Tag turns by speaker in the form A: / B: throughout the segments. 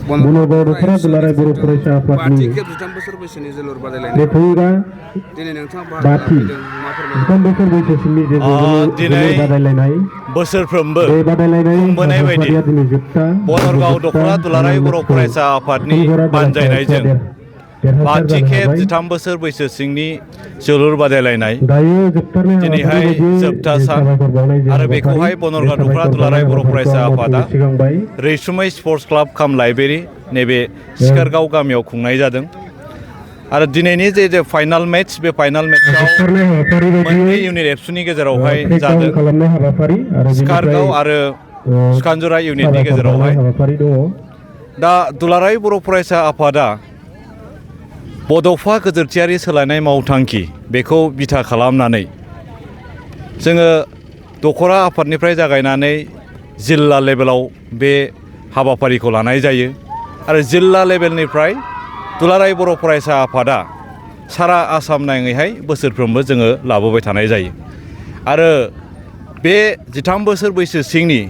A: बनरगाव दख'रा दुलाराय बर' फरायसा आफादनि बेफोरा बाथि 13 बोसोर बैसोसिमनि जे जोलुर बादायलायनाय
B: बोसोरफ्रोमबो
A: बे बादायलायनाय
B: खुंबोनाय बायदि
A: हाबाफारिया दिनै जोबथा
B: बनरगाव दख'रा दुलाराय बर' फरायसा आफादनि बानजायनायजों बाथि खेब 13 बोसोर बैसो सिंनि जोलुर बादायलायनाय दिनैहाय जोबथा सान आरो बेखौहाय बनरगाव दख'रा दुलाराय बर' फरायसा आफादा रैसुमै स्पर्ट्स क्लाब काम लाइब्रेरि नैबे सिखारगाव गामियाव खुंनाय जादों आरो दिनैनि जे फाइनाल मेट्च बे फाइनाल मेट्चआव मोननै इउनिट एबसुनि गेजेरावहाय जादों सिखारगाव आरो सुखानजरा इउनिटनि गेजेरावहाय दा दुलाराय बर' फरायसा आफादा बड'फा गोजोरथियारि सोलायनाय मावथांखि बेखौ बिथा खालामनानै जोङो दख'रा आफादनिफ्राय जागायनानै जिल्ला लेभेलाव बे हाबाफारिखौ लानाय जायो आरो जिल्ला लेभेलनिफ्राय दुलाराय बर' फरायसा आफादा सारा आसाम नाङैहाय बोसोरफ्रोमबो जोङो लाबोबाय थानाय जायो आरो बे 13 बोसोर बैसो सिंनि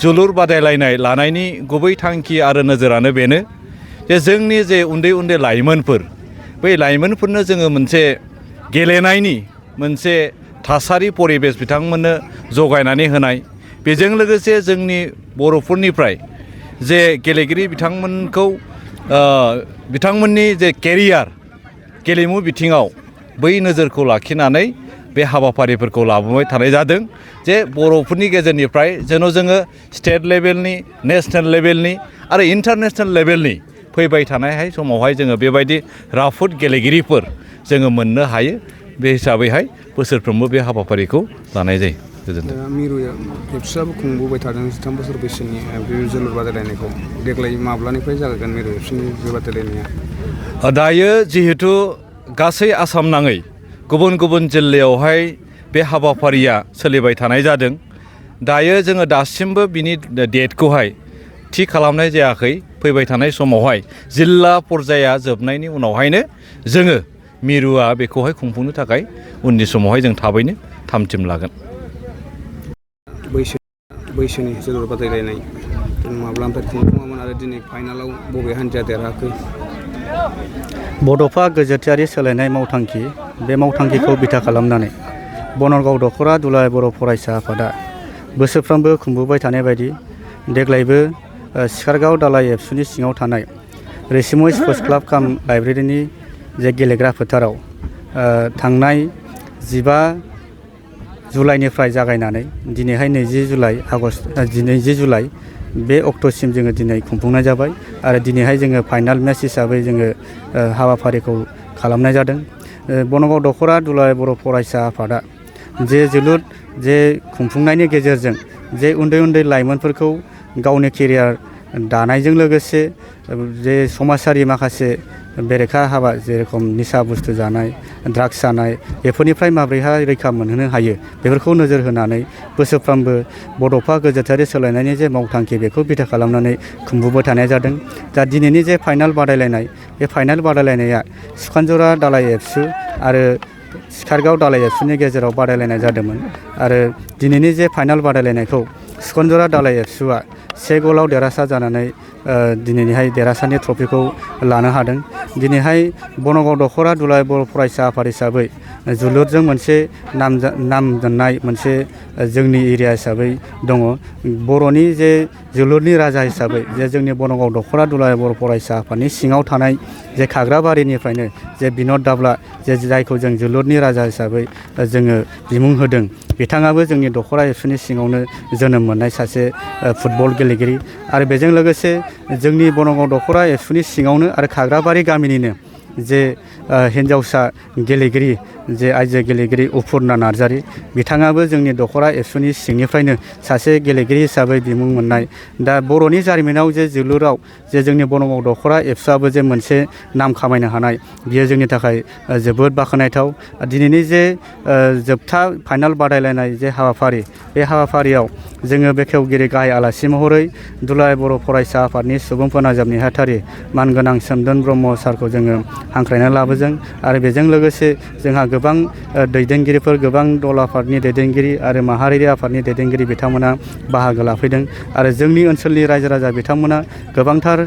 B: जोलुर बादायलायनाय लानायनि गुबै थांखि आरो नोजोरानो बेनो जे जोंनि जे उन्दै उन्दै लाइमोनफोर बै लाइमोनफोरनो जोङो मोनसे गेलेनायनि मोनसे थासारि परिबेस बिथांमोननो जगायनानै होनाय बेजों लोगोसे जोंनि बर'फोरनिफ्राय जे गेलेगिरि बिथांमोनखौ बिथांमोननि जे केरियार गेलेमु बिथिङाव बै नोजोरखौ लाखिनानै बे हाबाफारिफोरखौ लाबोबाय थानाय जादों जे बर'फोरनि गेजेरनिफ्राय जेन' जोङो स्टेट लेभेलनि नेसनेल लेभेलनि आरो इन्टारनेसनेल लेभेलनि फैबाय थानायहाय समावहाय जोङो बेबायदि राफोद गेलेगिरिफोर जोङो मोननो हायो बे हिसाबैहाय बोसोरफ्रोमबो बे हाबाफारिखौ लानाय जायो गोजोन्थों
C: मिरु एबसुआबो खुंबोबाय थादों 13 बोसोर बैसोनि बे जोलुर बादायलायनायखौ देग्लाय माब्लानिफ्राय जागोन मिरु एबसुनि बे बादायलायनाया
B: दायो जिहेथु गासै आसाम नाङै गुबुन गुबुन जिल्लायावहाय बे हाबाफारिया सोलिबाय थानाय जादों दायो जोङो दासिमबो बिनि डेटखौहाय थि खालामनाय जायाखै फैबाय थानाय समावहाय जिल्ला पर्याया जोबनायनि उनावहायनो जोङो मिरुआ बेखौहाय खुंफुंनो थाखाय उननि समावहाय जों थाबैनो थामथिम लागोन
C: बैसोनि जोलुर बादायलायनाय माब्लानिफ्राय खुंफुङामोन आरो दिनै फाइनालाव बबे हान्जाया देरहाखो
D: बड'फा गोजोरथियारि सोलायनाय मावथांखि बे मावथांखिखौ बिथा खालामनानै बनरगाव दख'रा दुलाराय बर' फरायसा आफादा बोसोरफ्रोमबो खुंबोबाय थानाय बायदि देग्लायबो सिखारगाव दालाय एबसुनि सिङाव थानाय रैसुमै स्पर्ट्स क्लाब काम लाइब्रेरिनि जे गेलेग्रा फोथाराव थांनाय 15 जुलाइनिफ्राय जागायनानै दिनैहाय 20 जुलाइ बे अक्ट'सिम जोङो दिनै खुंफुंनाय जाबाय आरो दिनैहाय जोङो फाइनाल मेच हिसाबै जोङो हाबाफारिखौ खालामनाय जादों बनरगाव दख'रा दुलाराय बर' फरायसा आफादा जे जोलुर जे खुंफुंनायनि गेजेरजों जे उन्दै उन्दै लाइमोनफोरखौ गावनि केरियार दानायजों लोगोसे जे समाजारि माखासे बेरेखा हाबा जेरखम निसा बुस्थु जानाय ड्राग्स जानाय बेफोरनिफ्राय माबोरैहाय रैखा मोनहोनो हायो बेफोरखौ नोजोर होनानै बोसोरफ्रोमबो बड'फा गोजोरथियारि सोलायनायनि जे मावथांखि बेखौ बिथा खालामनानै खुंबोबाय थानाय जादों दा दिनैनि जे फाइनाल बादायलायनाय बे फाइनाल बादायलायनाया सुखानजरा दालाय एबसु आरो सिखारगाव दालाय एबसुनि गेजेराव बादायलायनाय जादोंमोन आरो दिनैनि जे फाइनाल बादायलायनायखौ सुखानजरा दालाय एबसुआ 1 गलाव देरहासार जानानै दिनैहाय देरहासारनि ट्रफिखौ लानो हादों दिनैहाय बनरगाव दख'रा दुलाराय बर' फरायसा आफाद हिसाबै जोलुरजों मोनसे नाम दोननाय मोनसे जोंनि एरिया हिसाबै दङ बर'नि जे जोलुरनि राजा हिसाबै जे जोंनि बनरगाव दख'रा दुलाराय बर' फरायसा आफादनि सिङाव थानाय जे खाग्राबारिनिफ्रायनो जे बिनद दाब्ला जे जायखौ जों जोलुरनि राजा हिसाबै जोङो बिमुं होदों बिथाङाबो जोंनि दख'रा एबसुनि सिङावनो जोनोम मोननाय सासे फुटबल गेलेगिरि आरो बेजों लोगोसे जोंनि बनरगाव दख'रा एबसुनि सिङावनो आरो खाग्राबारि गामिनिनो जे हिन्जावसा गेलेगिरि जे आइजो गेलेगिरि उफुर्ना नार्जारी बिथाङाबो जोंनि दख'रा एबसुनि सिंनिफ्रायनो सासे गेलेगिरि हिसाबै बिमुं मोननाय दा बर'नि जारिमिनाव जे जोलुराव जे जोंनि बनरगाव दख'रा एबसुआबो जे मोनसे नाम खामायनो हानाय बियो जोंनि थाखाय जोबोद बाख्नायथाव दिनैनि जे जोबथा फाइनाल बादायलायनाय जे हाबाफारि बे हाबाफारियाव जोङो बेखेवगिरि गाहाय आलासि महरै दुलाराय बर' फरायसा आफादनि सुबुं फोनांजाब नेहाथारि मानगोनां सोमदोन ब्रह्म सारखौ जोङो हांख्रायना लाबोदों आरो बेजों लोगोसे जोंहा गोबां दैदेनगिरिफोर गोबां दल आफादनि दैदेनगिरि आरो माहारियारि आफादनि दैदेनगिरि बिथांमोना बाहागो लाफैदों आरो जोंनि ओनसोलनि रायजो राजा बिथांमोना गोबांथार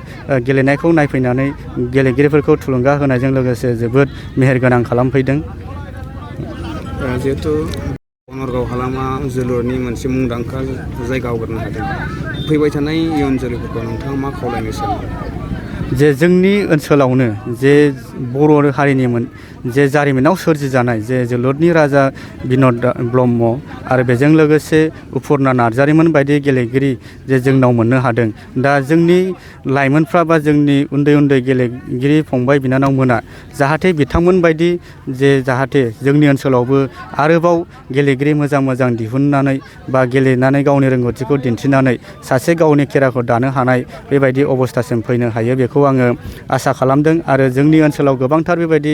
D: गेलेनायखौ नायफैनानै गेलेगिरिफोरखौ थुलुंगा होनायजों लोगोसे जोबोद मेहेरगोनां खालामफैदों।
C: जिहेथु बनरगाव हालामा जोलुरनि मोनसे मुंदांखा जायगा आवग्रिनो हादों, फैबाय थानाय इयुन जोलैफोरखौ नोंथाङा मा खावलायनो सानो?
D: जे जोंनि ओनसोलावनो जे बर' हारिनि जे जारिमिनाव सोरजिजानाय जे जोलुरनि राजा बिन'द ब्रह्म आरो बेजों लोगोसे उफुर्ना नार्जारिमोन बायदि गेलेगिरि जे जोंनाव मोननो हादों। दा जोंनि लाइमोनफ्रा बा जोंनि उन्दै उन्दै गेलेगिरि फंबाय बिनानावमोना जाहाथे बिथांमोन बायदि जाहाथे जोंनि ओनसोलावबो आरोबाव गेलेगिरि मोजां मोजां दिहुननानै बा गेलेनानै गावनि रोंगौथिखौ दिन्थिनानै सासे गावनि केरियारखौ दानो हानाय बेबायदि अबस्थासिम फैनो हायो बेखौ आङो आसा खालामदों आरो जोंनि ओनसोलाव गोबांथार बेबायदि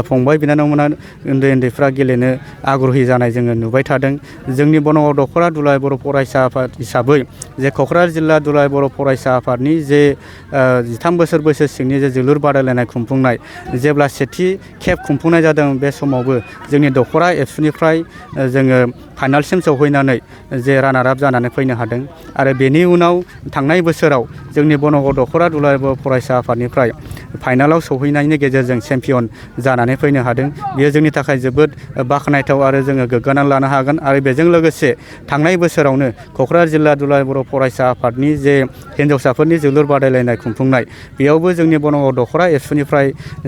D: फंबाय बिनानावमोना उन्दै उन्दैफ्रा गेलेनो आग्रही जानाय जोङो नुबाय थादों। जोंनि बनगाव दख'रा दुलाराय बर' फरायसा आफाद हिसाबै जे क'क्राझार जिल्ला दुलाराय बर' फरायसा आफादनि जे 13 बोसोर बैसो सिंनि जे जोलुर बादायलायनाय खुंफुंनाय जेब्ला सेथि खेब खुंफुंनाय जादों बे समावबो जोंनि दख'रा एबसुनिफ्राय जोङो फाइनालसिम सौहैनानै जे रानार आप जानानै फैनो हादों आरो बेनि उनाव थांनाय बोसोराव जोंनि बनगाव दख'रा दुलाराय बर' फरायसा आफादनिफ्राय फाइनालाव सौहैनायनि गेजेरजों चेम्पियन जानानै फैनो हादों। बेयो जोंनि थाखाय जोबोद बाख्नायथाव आरो जोङो गोग्गानानै लानो हागोन आरो बेजों लोगोसे थांनाय बोसोरावनो क'क्राझार जिल्ला दुलाराय बर' फरायसा आफादनि जे हिन्जावसाफोरनि जोलुर बादायलायनाय खुंफुंनाय बेयावबो जोंनि बनगाव दख'रा एबसुनिफ्राय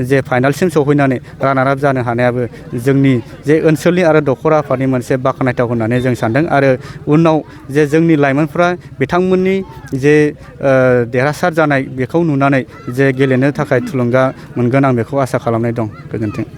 D: जे फाइनालसिम सौहैनानै रानार आप जानो हानायाबो जोंनि जे ओनसोलनि आरो दख'रा आफादनि मोनसे बाख्नायथाव होननानै जों सानदों आरो उनाव जे जोंनि लाइमोनफ्रा बिथांमोननि जे देरहासार जानाय बेखौ नुनानै जे गेलेनो थाखाय थुलुंगा मोनगोन आं बेखौ आसा खालामनाय दं। गोजोन्थों।